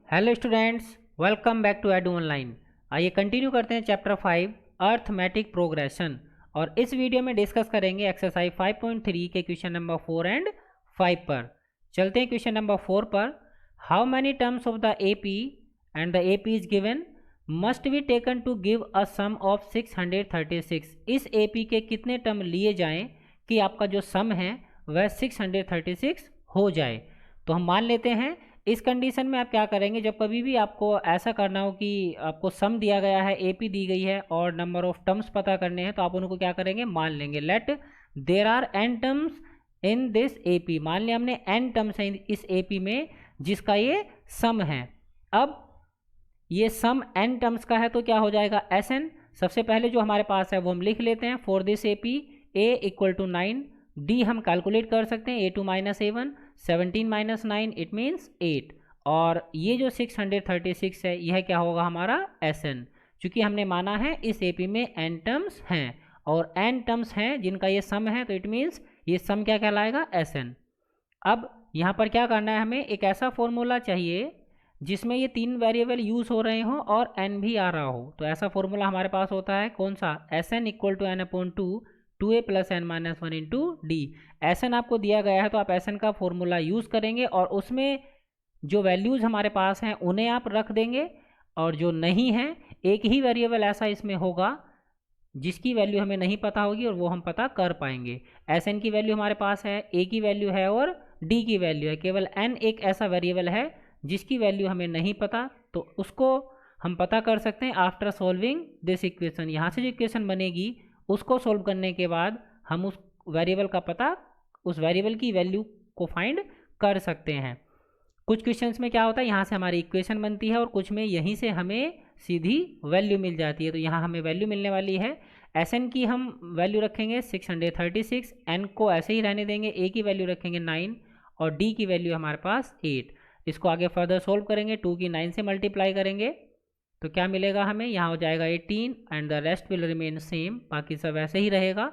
Hello students, welcome back to edu online. आइए continue करते हैं चैप्टर 5 अर्थमेटिक प्रोग्रेशन। और इस वीडियो में डिस्कस करेंगे एक्सरसाइज 5.3 के क्वेश्चन नंबर 4 एंड 5 पर। चलते हैं क्वेश्चन नंबर 4 पर। How many terms of the AP and the AP is given must be taken to give a sum of 636। इस एपी के कितने टर्म लिए जाएं कि आपका जो सम है वह 636 हो जाए। तो हम मान लेते हैं इस कंडीशन में आप क्या करेंगे, जब कभी भी आपको ऐसा करना हो कि आपको सम दिया गया है, एपी दी गई है और नंबर ऑफ टर्म्स पता करने हैं, तो आप उनको क्या करेंगे, मान लेंगे। Let there are n terms in this AP. मान लिया हमने एन टर्म्स हैं इस एपी में जिसका ये सम है। अब ये सम एन टर्म्स का है तो क्या हो जाएगा, एस एन। सबसे पहले जो हमारे पास है वो हम लिख लेते हैं। For this AP a equal to 9, d हम कैलकुलेट कर सकते हैं, A2 minus A1, 17 minus 9 it means 8। और ये जो 636 है यह क्या होगा हमारा एस एन, चूँकि हमने माना है इस एपी में एन टर्म्स हैं और एन टर्म्स हैं जिनका ये सम है, तो इट मीन्स ये सम क्या कहलाएगा, एस एन। अब यहाँ पर क्या करना है, हमें एक ऐसा फॉर्मूला चाहिए जिसमें ये तीन वेरिएबल यूज़ हो रहे हों और एन भी आ रहा हो। तो ऐसा फॉर्मूला हमारे पास होता है कौन सा, S n equal to n upon 2a plus n minus 1 into d. S n आपको दिया गया है तो आप एस एन का फॉर्मूला यूज़ करेंगे और उसमें जो वैल्यूज़ हमारे पास हैं उन्हें आप रख देंगे, और जो नहीं है एक ही वेरिएबल ऐसा इसमें होगा जिसकी वैल्यू हमें नहीं पता होगी और वो हम पता कर पाएंगे। एस एन की वैल्यू हमारे पास है, ए की वैल्यू है और डी की वैल्यू है। केवल एन एक ऐसा वेरिएबल है जिसकी वैल्यू हमें नहीं पता, तो उसको हम पता कर सकते हैं आफ्टर सॉल्विंग दिस इक्वेशन। यहाँ से जो इक्वेशन बनेगी उसको सोल्व करने के बाद हम उस वेरिएबल का पता, उस वेरिएबल की वैल्यू को फाइंड कर सकते हैं। कुछ क्वेश्चंस में क्या होता है, यहाँ से हमारी इक्वेशन बनती है और कुछ में यहीं से हमें सीधी वैल्यू मिल जाती है। तो यहाँ हमें वैल्यू मिलने वाली है, एस एन की हम वैल्यू रखेंगे 636, एन को ऐसे ही रहने देंगे, ए की वैल्यू रखेंगे 9 और डी की वैल्यू हमारे पास 8। इसको आगे फर्दर सोल्व करेंगे, 2 की 9 से मल्टीप्लाई करेंगे तो क्या मिलेगा हमें, यहाँ हो जाएगा 18 and the rest will remain same, बाकी सब वैसे ही रहेगा।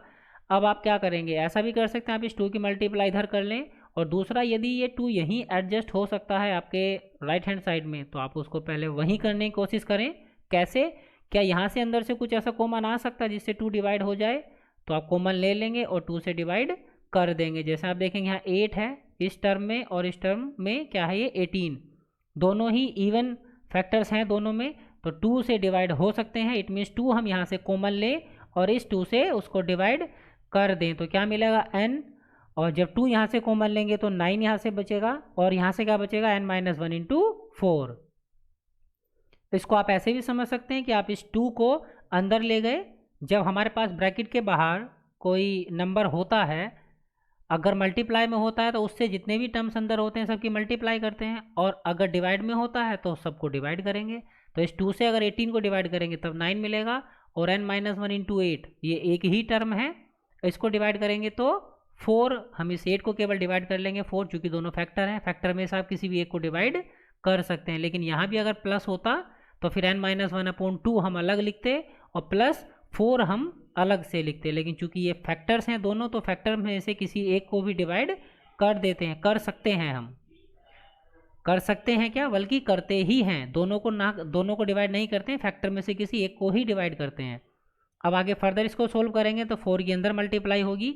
अब आप क्या करेंगे, ऐसा भी कर सकते हैं आप इस 2 की मल्टीप्लाई इधर कर लें, और दूसरा यदि ये 2 यहीं एडजस्ट हो सकता है आपके राइट हैंड साइड में तो आप उसको पहले वहीं करने की कोशिश करें। कैसे, क्या यहाँ से अंदर से कुछ ऐसा कॉमन आ सकता है जिससे 2 डिवाइड हो जाए, तो आप कॉमन ले लेंगे और 2 से डिवाइड कर देंगे। जैसे आप देखेंगे यहाँ 8 है इस टर्म में और इस टर्म में क्या है, ये 18, दोनों ही इवन फैक्टर्स हैं दोनों में, तो 2 से डिवाइड हो सकते हैं। इट मीन्स 2 हम यहाँ से कॉमन लें और इस 2 से उसको डिवाइड कर दें तो क्या मिलेगा n, और जब 2 यहाँ से कॉमन लेंगे तो 9 यहाँ से बचेगा और यहाँ से क्या बचेगा, n माइनस 1 इंटू 4। इसको आप ऐसे भी समझ सकते हैं कि आप इस 2 को अंदर ले गए, जब हमारे पास ब्रैकेट के बाहर कोई नंबर होता है, अगर मल्टीप्लाई में होता है तो उससे जितने भी टर्म्स अंदर होते हैं सबकी मल्टीप्लाई करते हैं, और अगर डिवाइड में होता है तो सबको डिवाइड करेंगे। तो इस 2 से अगर 18 को डिवाइड करेंगे तब 9 मिलेगा, और n माइनस 1 इंटू 8 ये एक ही टर्म है, इसको डिवाइड करेंगे तो 4, हम इस 8 को केवल डिवाइड कर लेंगे 4, चूँकि दोनों फैक्टर हैं, फैक्टर में से आप किसी भी एक को डिवाइड कर सकते हैं। लेकिन यहाँ भी अगर प्लस होता तो फिर n माइनस 1 अपॉन 2 हम अलग लिखते और प्लस 4 हम अलग से लिखते, लेकिन चूंकि ये फैक्टर्स हैं दोनों, तो फैक्टर में से किसी एक को भी डिवाइड कर देते हैं, कर सकते हैं, हम कर सकते हैं क्या, बल्कि करते ही हैं, दोनों को ना, दोनों को डिवाइड नहीं करते हैं, फैक्टर में से किसी एक को ही डिवाइड करते हैं। अब आगे फर्दर इसको सोल्व करेंगे तो 4 के अंदर मल्टीप्लाई होगी,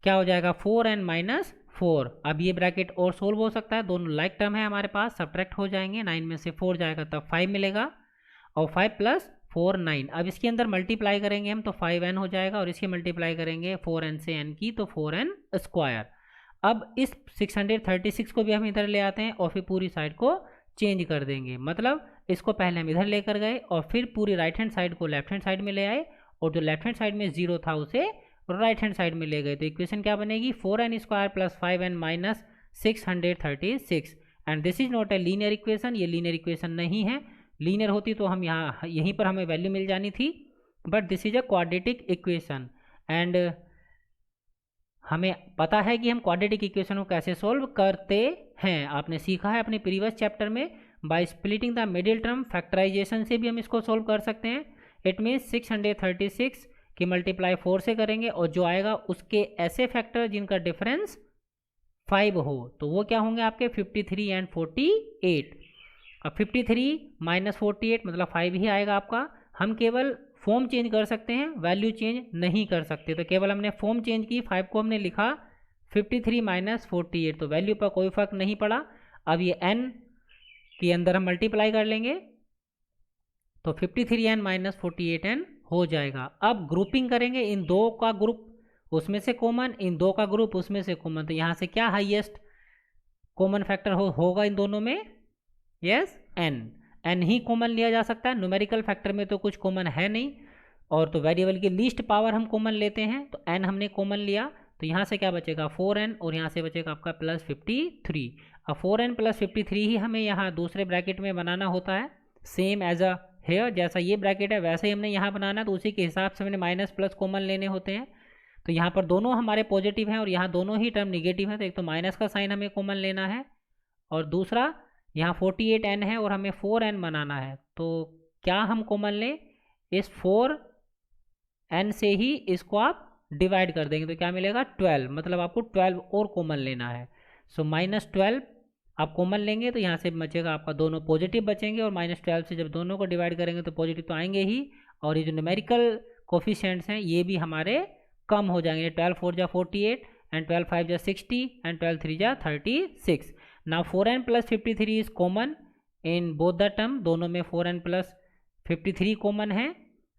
क्या हो जाएगा 4n माइनस 4। अब ये ब्रैकेट और सोल्व हो सकता है, दोनों लाइक टर्म है हमारे पास, सब्ट्रैक्ट हो जाएंगे, 9 में से 4 जाएगा तब 5 मिलेगा, और 5 प्लस 4 9। अब इसके अंदर मल्टीप्लाई करेंगे हम तो 5n हो जाएगा, और इसकी मल्टीप्लाई करेंगे 4n से n की तो 4n स्क्वायर। अब इस 636 को भी हम इधर ले आते हैं और फिर पूरी साइड को चेंज कर देंगे, मतलब इसको पहले हम इधर लेकर गए और फिर पूरी राइट हैंड साइड को लेफ्ट हैंड साइड में ले आए, और जो लेफ्ट हैंड साइड में 0 था उसे राइट हैंड साइड में ले गए। तो इक्वेशन क्या बनेगी, 4n square plus 5n minus 636, and this is not a linear equation, ये लीनियर इक्वेशन नहीं है। लीनियर होती तो हम यहाँ यहीं पर हमें वैल्यू मिल जानी थी, but this is a quadratic equation, and हमें पता है कि हम क्वाड्रेटिक इक्वेशन को कैसे सोल्व करते हैं। आपने सीखा है अपने प्रीवियस चैप्टर में, by splitting the middle term, factorization से भी हम इसको सोल्व कर सकते हैं। इट मीन्स 636 की मल्टीप्लाई 4 से करेंगे और जो आएगा उसके ऐसे फैक्टर जिनका डिफरेंस 5 हो, तो वो क्या होंगे आपके 53 एंड 48। अब 53 माइनस 48 मतलब 5 ही आएगा आपका। हम केवल फॉर्म चेंज कर सकते हैं, वैल्यू चेंज नहीं कर सकते। तो केवल हमने फॉर्म चेंज की, 5 को हमने लिखा 53 माइनस 48, तो वैल्यू पर कोई फर्क नहीं पड़ा। अब ये n के अंदर हम मल्टीप्लाई कर लेंगे तो 53n माइनस 48n हो जाएगा। अब ग्रुपिंग करेंगे, इन दो का ग्रुप उसमें से कॉमन, इन दो का ग्रुप उसमें से कॉमन, तो यहाँ से क्या हाईएस्ट कॉमन फैक्टर होगा इन दोनों में? यस, n ही कॉमन लिया जा सकता है। न्यूमेरिकल फैक्टर में तो कुछ कॉमन है नहीं, और तो वेरिएबल की लीस्ट पावर हम कॉमन लेते हैं, तो n हमने कॉमन लिया, तो यहाँ से क्या बचेगा 4n, और यहाँ से बचेगा आपका प्लस 53। अब 4n प्लस 53 ही हमें यहाँ दूसरे ब्रैकेट में बनाना होता है, सेम एज अ हेयर, जैसा ये ब्रैकेट है वैसे ही हमने यहाँ बनाना है, तो उसी के हिसाब से हमने माइनस प्लस कॉमन लेने होते हैं। तो यहाँ पर दोनों हमारे पॉजिटिव हैं और यहाँ दोनों ही टर्म निगेटिव है, तो एक तो माइनस का साइन हमें कॉमन लेना है, और दूसरा यहाँ 48n है और हमें 4n बनाना है। तो क्या हम कॉमन लें? इस 4n से ही इसको आप डिवाइड कर देंगे, तो क्या मिलेगा 12, मतलब आपको 12 और कॉमन लेना है। सो माइनस 12 आप कॉमन लेंगे तो यहाँ से बचेगा आपका, दोनों पॉजिटिव बचेंगे, और माइनस 12 से जब दोनों को डिवाइड करेंगे तो पॉजिटिव तो आएंगे ही, और ये जो न्यूमेरिकल कोफिशिएंट्स हैं ये भी हमारे कम हो जाएंगे। 12 4 जा 48 एंड 12 5 जा 60 एंड 12 3 जा 36। Now 4n plus 53 is common in both the term, दोनों में 4n प्लस 53 कॉमन है,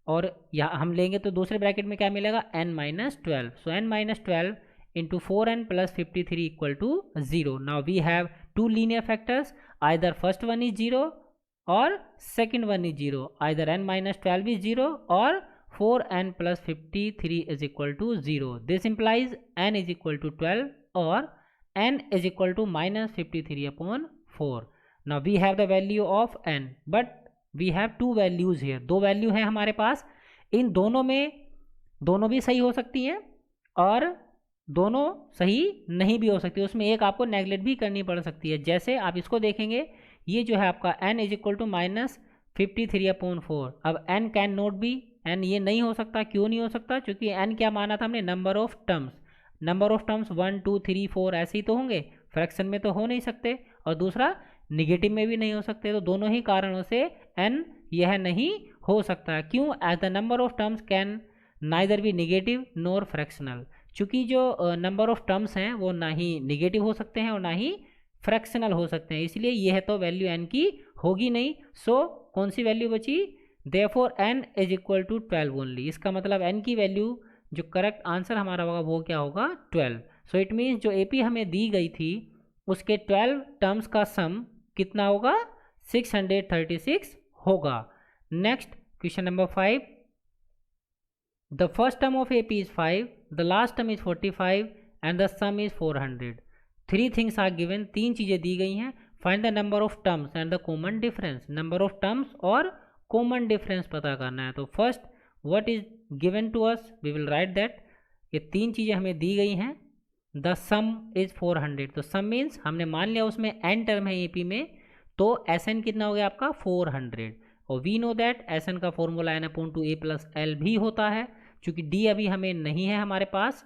और यहाँ हम लेंगे तो दूसरे ब्रैकेट में क्या मिलेगा n minus 12। So n minus 12 into 4n plus 53 equal to 0। Now we have two linear factors, either first one is 0 or second one is 0, either n minus 12 is 0 or 4n plus 53 is equal to 0. This implies n is equal to 12 or n is equal to minus 53 upon 4. Now we have the value of n, but we have two values here, दो value हैं हमारे पास, इन दोनों में दोनों भी सही हो सकती हैं और दोनों सही नहीं भी हो सकती, उसमें एक आपको नेगलेक्ट भी करनी पड़ सकती है। जैसे आप इसको देखेंगे, ये जो है आपका n is equal to minus 53 upon 4। अब n can not be, n ये नहीं हो सकता। क्यों नहीं हो सकता? क्योंकि n क्या माना था हमने? Number of terms. Number of terms 1 2 3 4 ऐसे ही तो होंगे, फ्रैक्शन में तो हो नहीं सकते, और दूसरा निगेटिव में भी नहीं हो सकते। तो दोनों ही कारणों से n यह नहीं हो सकता। क्यों? As the number of terms can neither be negative nor fractional, चूँकि जो नंबर ऑफ टर्म्स हैं वो ना ही निगेटिव हो सकते हैं और ना ही फ्रैक्शनल हो सकते हैं, इसलिए यह तो वैल्यू n की होगी नहीं। सो कौन सी वैल्यू बची? Therefore n is equal to 12 only. इसका मतलब n की वैल्यू, जो करेक्ट आंसर हमारा होगा वो क्या होगा? 12। सो इट मीन्स जो AP हमें दी गई थी उसके 12 टर्म्स का सम कितना होगा? 636 होगा। Next question number 5, the first term of AP is 5, the last term is 45 and the sum is 400. Three things are given, तीन चीज़ें दी गई हैं। Find the number of terms and the common difference, number of terms और common difference पता करना है। तो first what is given to us, we will write that, ये तीन चीज़ें हमें दी गई हैं। The sum is 400, तो sum means हमने मान लिया उसमें n टर्म है AP में, तो Sn कितना हो गया आपका? 400। और वी नो दैट Sn का formula n upon two a plus L भी होता है। चूँकि d अभी हमें नहीं है हमारे पास,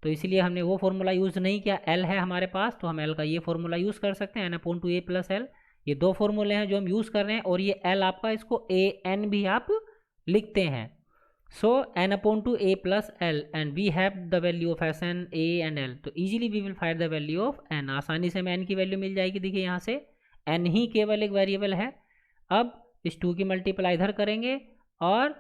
तो इसलिए हमने वो फॉर्मूला यूज़ नहीं किया। l है हमारे पास, तो हम l का ये फॉर्मूला यूज़ कर सकते हैं, n upon two a plus L. ये दो फॉर्मूले हैं जो हम यूज़ कर रहे हैं, और ये l आपका, इसको a n भी आप लिखते हैं। So n upon two a plus l and we have the value of Sn, a and l, तो easily we will find the value of n। आसानी से हमें n की वैल्यू मिल जाएगी। देखिए यहाँ से n ही केवल एक वेरिएबल है। अब इस 2 की मल्टीप्लाई इधर करेंगे और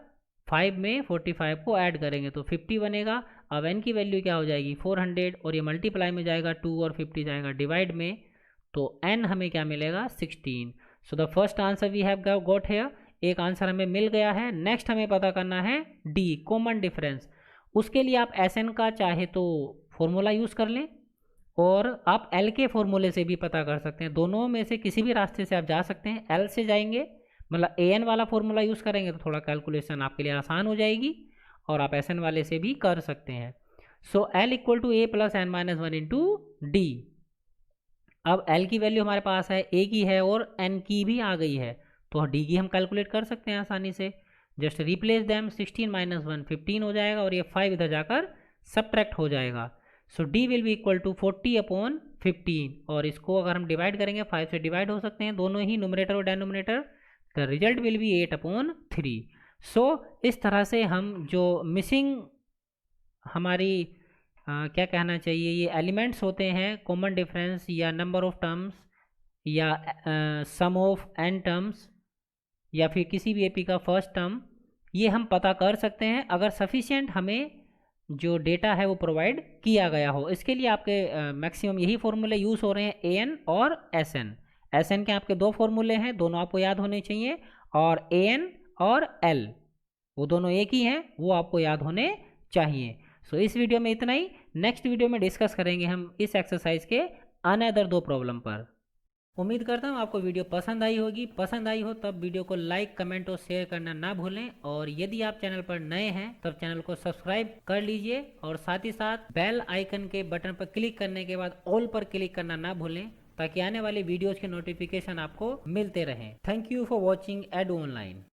5 में 45 को ऐड करेंगे तो 50 बनेगा। अब n की वैल्यू क्या हो जाएगी? 400, और ये मल्टीप्लाई में जाएगा 2 और 50 जाएगा डिवाइड में, तो n हमें क्या मिलेगा? 16। So the first answer we have got here, एक आंसर हमें मिल गया है। नेक्स्ट हमें पता करना है d, कॉमन डिफरेंस। उसके लिए आप Sn का चाहे तो फॉर्मूला यूज़ कर लें, और आप l के फॉर्मूले से भी पता कर सकते हैं। दोनों में से किसी भी रास्ते से आप जा सकते हैं। l से जाएंगे मतलब an वाला फॉर्मूला यूज़ करेंगे तो थोड़ा कैलकुलेशन आपके लिए आसान हो जाएगी, और आप Sn वाले से भी कर सकते हैं। So l equal to a plus n minus 1 into d. अब l की वैल्यू हमारे पास है, a की है और n की भी आ गई है, तो d की हम कैलकुलेट कर सकते हैं आसानी से। जस्ट रिप्लेस दैम, 16 माइनस 1 15 हो जाएगा, और ये 5 इधर जाकर सब्ट्रैक्ट हो जाएगा। So D will be equal to 40/15 और इसको अगर हम डिवाइड करेंगे 5 से डिवाइड हो सकते हैं दोनों ही न्यूमरेटर और denominator, the result will be 8/3। सो इस तरह से हम जो मिसिंग हमारी क्या कहना चाहिए ये एलिमेंट्स होते हैं, कॉमन डिफरेंस या नंबर ऑफ टर्म्स या सम ऑफ n टर्म्स या फिर किसी भी एपी का फर्स्ट टर्म, ये हम पता कर सकते हैं अगर सफिशिएंट हमें जो डेटा है वो प्रोवाइड किया गया हो। इसके लिए आपके मैक्सिमम यही फॉर्मूले यूज़ हो रहे हैं, an और sn। sn के आपके दो फॉर्मूले हैं, दोनों आपको याद होने चाहिए, और an और l वो दोनों एक ही हैं, वो आपको याद होने चाहिए। सो इस वीडियो में इतना ही। नेक्स्ट वीडियो में डिस्कस करेंगे हम इस एक्सरसाइज के अनदर 2 प्रॉब्लम पर। उम्मीद करता हूँ आपको वीडियो पसंद आई होगी। पसंद आई हो तब वीडियो को लाइक, कमेंट और शेयर करना ना भूलें, और यदि आप चैनल पर नए हैं तब चैनल को सब्सक्राइब कर लीजिए, और साथ ही साथ बेल आइकन के बटन पर क्लिक करने के बाद ऑल पर क्लिक करना ना भूलें, ताकि आने वाली वीडियोज़ के नोटिफिकेशन आपको मिलते रहें। Thank you for watching edu online.